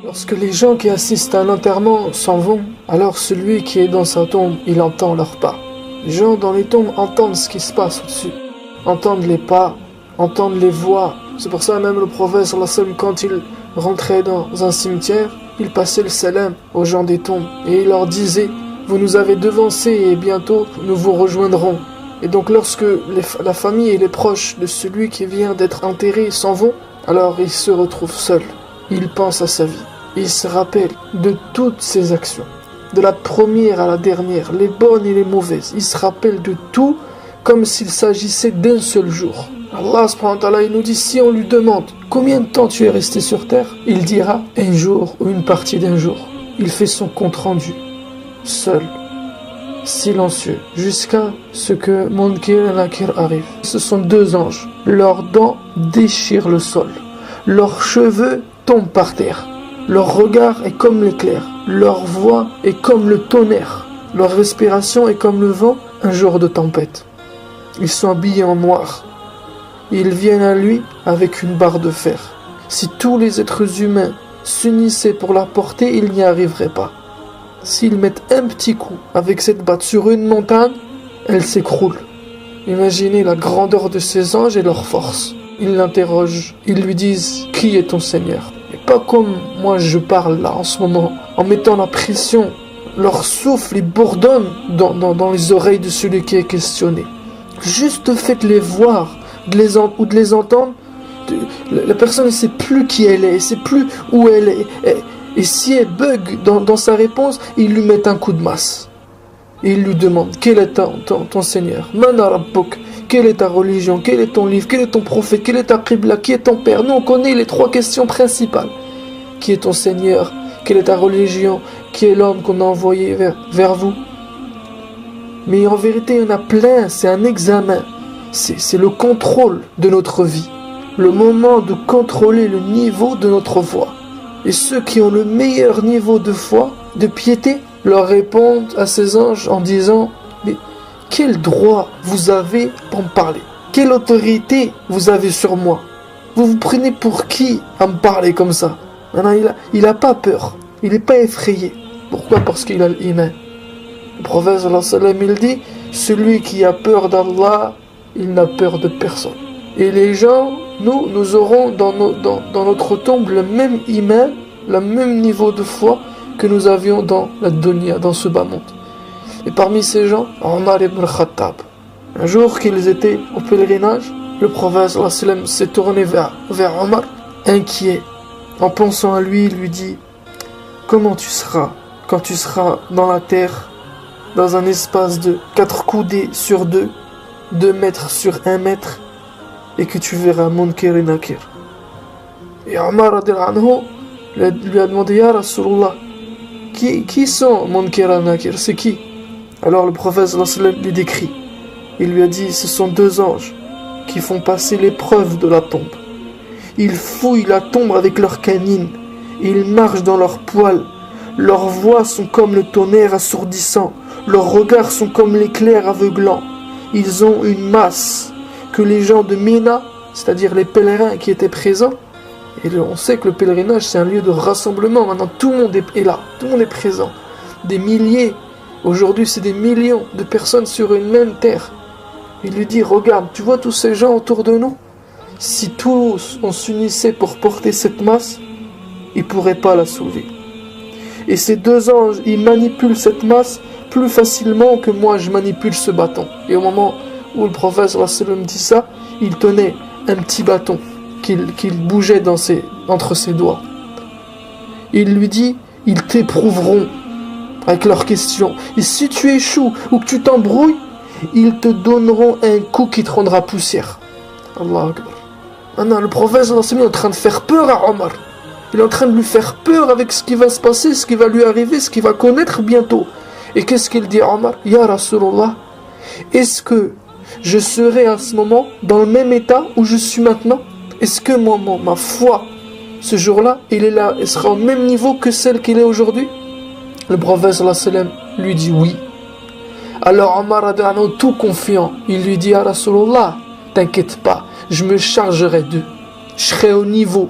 Lorsque les gens qui assistent à un enterrement s'en vont, alors celui qui est dans sa tombe, il entend leurs pas. Les gens dans les tombes entendent ce qui se passe au-dessus, entendent les pas, entendent les voix. C'est pour ça même le prophète sallallahu alayhi wa sallam, quand il rentrait dans un cimetière, il passait le salam aux gens des tombes et il leur disait: vous nous avez devancés et bientôt nous vous rejoindrons. Et donc lorsque la famille et les proches de celui qui vient d'être enterré s'en vont, alors il se retrouve seul. Il pense à sa vie. Il se rappelle de toutes ses actions, de la première à la dernière, les bonnes et les mauvaises. Il se rappelle de tout comme s'il s'agissait d'un seul jour. Allah subhanahu wa ta'ala, il nous dit, si on lui demande combien de temps tu es resté sur terre, il dira un jour ou une partie d'un jour. Il fait son compte rendu, seul, silencieux, jusqu'à ce que Munkar et Nakir arrivent. Ce sont deux anges. Leurs dents déchirent le sol. Leurs cheveux tombent par terre. Leur regard est comme l'éclair. Leur voix est comme le tonnerre. Leur respiration est comme le vent un jour de tempête. Ils sont habillés en noir. Ils viennent à lui avec une barre de fer. Si tous les êtres humains s'unissaient pour la porter, ils n'y arriveraient pas. S'ils mettent un petit coup avec cette batte sur une montagne, elle s'écroule. Imaginez la grandeur de ces anges et leur force. Ils l'interrogent, ils lui disent: qui est ton Seigneur? Et pas comme moi je parle là en ce moment, en mettant la pression. Leur souffle, il bourdonne dans les oreilles de celui qui est questionné. Juste faites-les voir ou de les entendre. La personne ne sait plus qui elle est, elle ne sait plus où elle est. Et si elle bug dans sa réponse, ils lui mettent un coup de masse. Et ils lui demandent: quel est ton Seigneur? Mana Rabbuk? Quelle est ta religion? Quel est ton livre? Quel est ton prophète? Quel est ta qibla? Qui est ton père? Nous on connaît les trois questions principales. Qui est ton Seigneur? Quelle est ta religion? Qui est l'homme qu'on a envoyé vers vous? Mais en vérité, il y en a plein, c'est un examen. C'est le contrôle de notre vie. Le moment de contrôler le niveau de notre foi. Et ceux qui ont le meilleur niveau de foi, de piété, leur répondent à ces anges en disant: mais quel droit vous avez pour me parler? Quelle autorité vous avez sur moi? Vous vous prenez pour qui à me parler comme ça? Maintenant, il a pas peur, il n'est pas effrayé. Pourquoi? Parce qu'il a l'iman. Le prophète sallallahu alayhi wa sallam, il dit: celui qui a peur d'Allah, il n'a peur de personne. Et les gens, nous aurons dans notre tombe le même iman, le même niveau de foi que nous avions dans la dunya, dans ce bas monde. Et parmi ces gens, Omar ibn al-Khattab. Un jour qu'ils étaient au pèlerinage, le prophète sallallahu alayhi wa sallam s'est tourné vers Omar, inquiet. En pensant à lui, il lui dit: comment tu seras quand tu seras dans la terre, dans un espace de 4 coudées sur 2, 2 mètres sur 1 mètre, et que tu verras Munkar et Nakir? Et Omar radiyallahu anhu lui a demandé: Ya Rasulullah, qui sont Munkar et Nakir? C'est qui? Alors le prophète sallallahu alayhi wa sallam lui décrit. Il lui a dit: ce sont 2 anges qui font passer l'épreuve de la tombe. Ils fouillent la tombe avec leurs canines, ils marchent dans leurs poils. Leurs voix sont comme le tonnerre assourdissant, leurs regards sont comme l'éclair aveuglant. Ils ont une masse que les gens de Mina, c'est-à-dire les pèlerins qui étaient présents, et on sait que le pèlerinage c'est un lieu de rassemblement, maintenant tout le monde est là, tout le monde est présent. Des milliers, aujourd'hui c'est des millions de personnes sur une même terre. Il lui dit: regarde, tu vois tous ces gens autour de nous? Si tous on s'unissait pour porter cette masse, ils ne pourraient pas la soulever. Et ces 2 anges, ils manipulent cette masse plus facilement que moi je manipule ce bâton. Et au moment où le prophète sallallahu alayhi wa sallam dit ça, il tenait un petit bâton qu'il bougeait entre ses doigts. Il lui dit: ils t'éprouveront avec leurs questions. Et si tu échoues ou que tu t'embrouilles, ils te donneront un coup qui te rendra poussière. Allah Akbar. Maintenant, le prophète sallallahu alayhi wa sallam est en train de faire peur à Omar. Il est en train de lui faire peur avec ce qui va se passer, ce qui va lui arriver, ce qu'il va connaître bientôt. Et qu'est-ce qu'il dit à Omar? Ya Rasulullah, est-ce que je serai à ce moment dans le même état où je suis maintenant? Est-ce que ma foi, ce jour-là, elle sera au même niveau que celle qu'il est aujourd'hui? Le prophète sallallahu alayhi wa sallam lui dit oui. Alors Omar, tout confiant, il lui dit: Ya Rasulullah, t'inquiète pas, je me chargerai d'eux. je serai au niveau.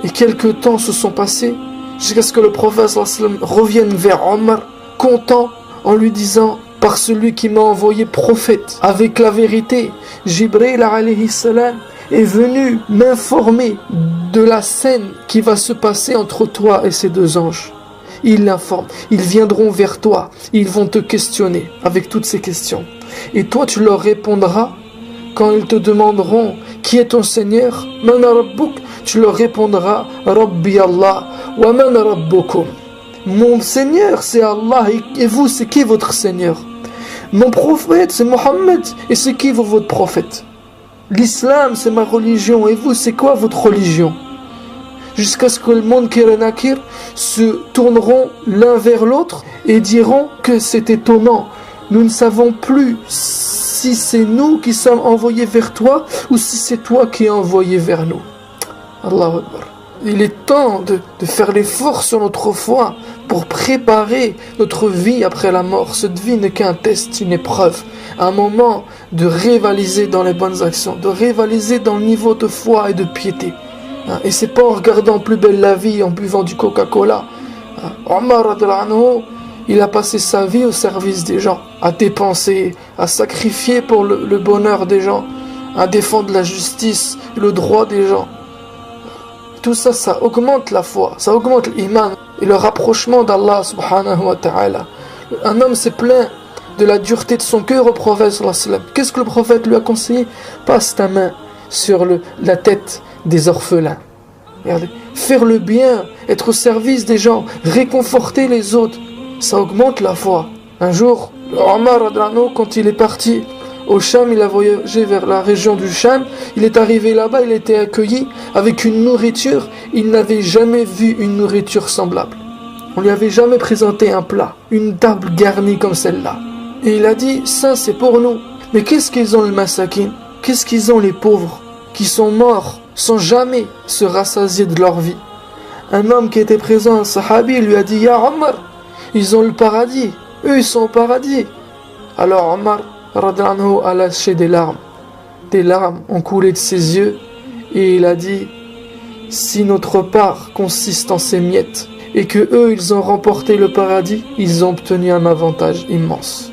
Et quelques temps se sont passés jusqu'à ce que le prophète sallam revienne vers Omar, content, en lui disant: par celui qui m'a envoyé prophète avec la vérité, Jibril alayhi salam est venu m'informer de la scène qui va se passer entre toi et ces deux anges. Il l'informe, ils viendront vers toi, ils vont te questionner avec toutes ces questions. Et toi tu leur répondras quand ils te demanderont qui est ton Seigneur, Man Rabbuk, tu leur répondras Rabbi Allah wa man Rabbukum. Mon Seigneur c'est Allah et vous c'est qui votre Seigneur? Mon prophète c'est Mohammed et c'est qui votre prophète? L'islam c'est ma religion et vous c'est quoi votre religion? Jusqu'à ce que le Munkar et Nakir se tourneront l'un vers l'autre et diront que c'est étonnant. Nous ne savons plus si c'est nous qui sommes envoyés vers toi ou si c'est toi qui es envoyé vers nous. Allahu Akbar. Il est temps de faire l'effort sur notre foi pour préparer notre vie après la mort. Cette vie n'est qu'un test, une épreuve, un moment de rivaliser dans les bonnes actions, de rivaliser dans le niveau de foi et de piété. Et c'est pas en regardant plus belle la vie, en buvant du Coca-Cola. Omar radhiyallahu anhu, il a passé sa vie au service des gens, à dépenser, à sacrifier pour le bonheur des gens, à défendre la justice et le droit des gens. Tout ça, ça augmente la foi, ça augmente l'iman et le rapprochement d'Allah subhanahu wa ta'ala. Un homme s'est plaint de la dureté de son cœur au prophète sallallahu alayhi wa sallam. Qu'est-ce que le prophète lui a conseillé? Passe ta main sur la tête des orphelins. Regardez. Faire le bien, être au service des gens, réconforter les autres, ça augmente la foi. Un jour, Omar radhiyallahu anhu, quand il est parti au Cham, il a voyagé vers la région du Cham, il est arrivé là-bas, il a été accueilli avec une nourriture, il n'avait jamais vu une nourriture semblable. On lui avait jamais présenté un plat, une table garnie comme celle-là. Et il a dit, ça c'est pour nous. Mais qu'est-ce qu'ils ont le masakin? Qu'est-ce qu'ils ont les pauvres qui sont morts sans jamais se rassasier de leur vie? Un homme qui était présent, un sahabi, lui a dit, Ya Omar, ils ont le paradis, eux ils sont au paradis. Alors Omar radhiyallahu anhu a lâché des larmes ont coulé de ses yeux et il a dit, si notre part consiste en ces miettes et que eux ils ont remporté le paradis, ils ont obtenu un avantage immense.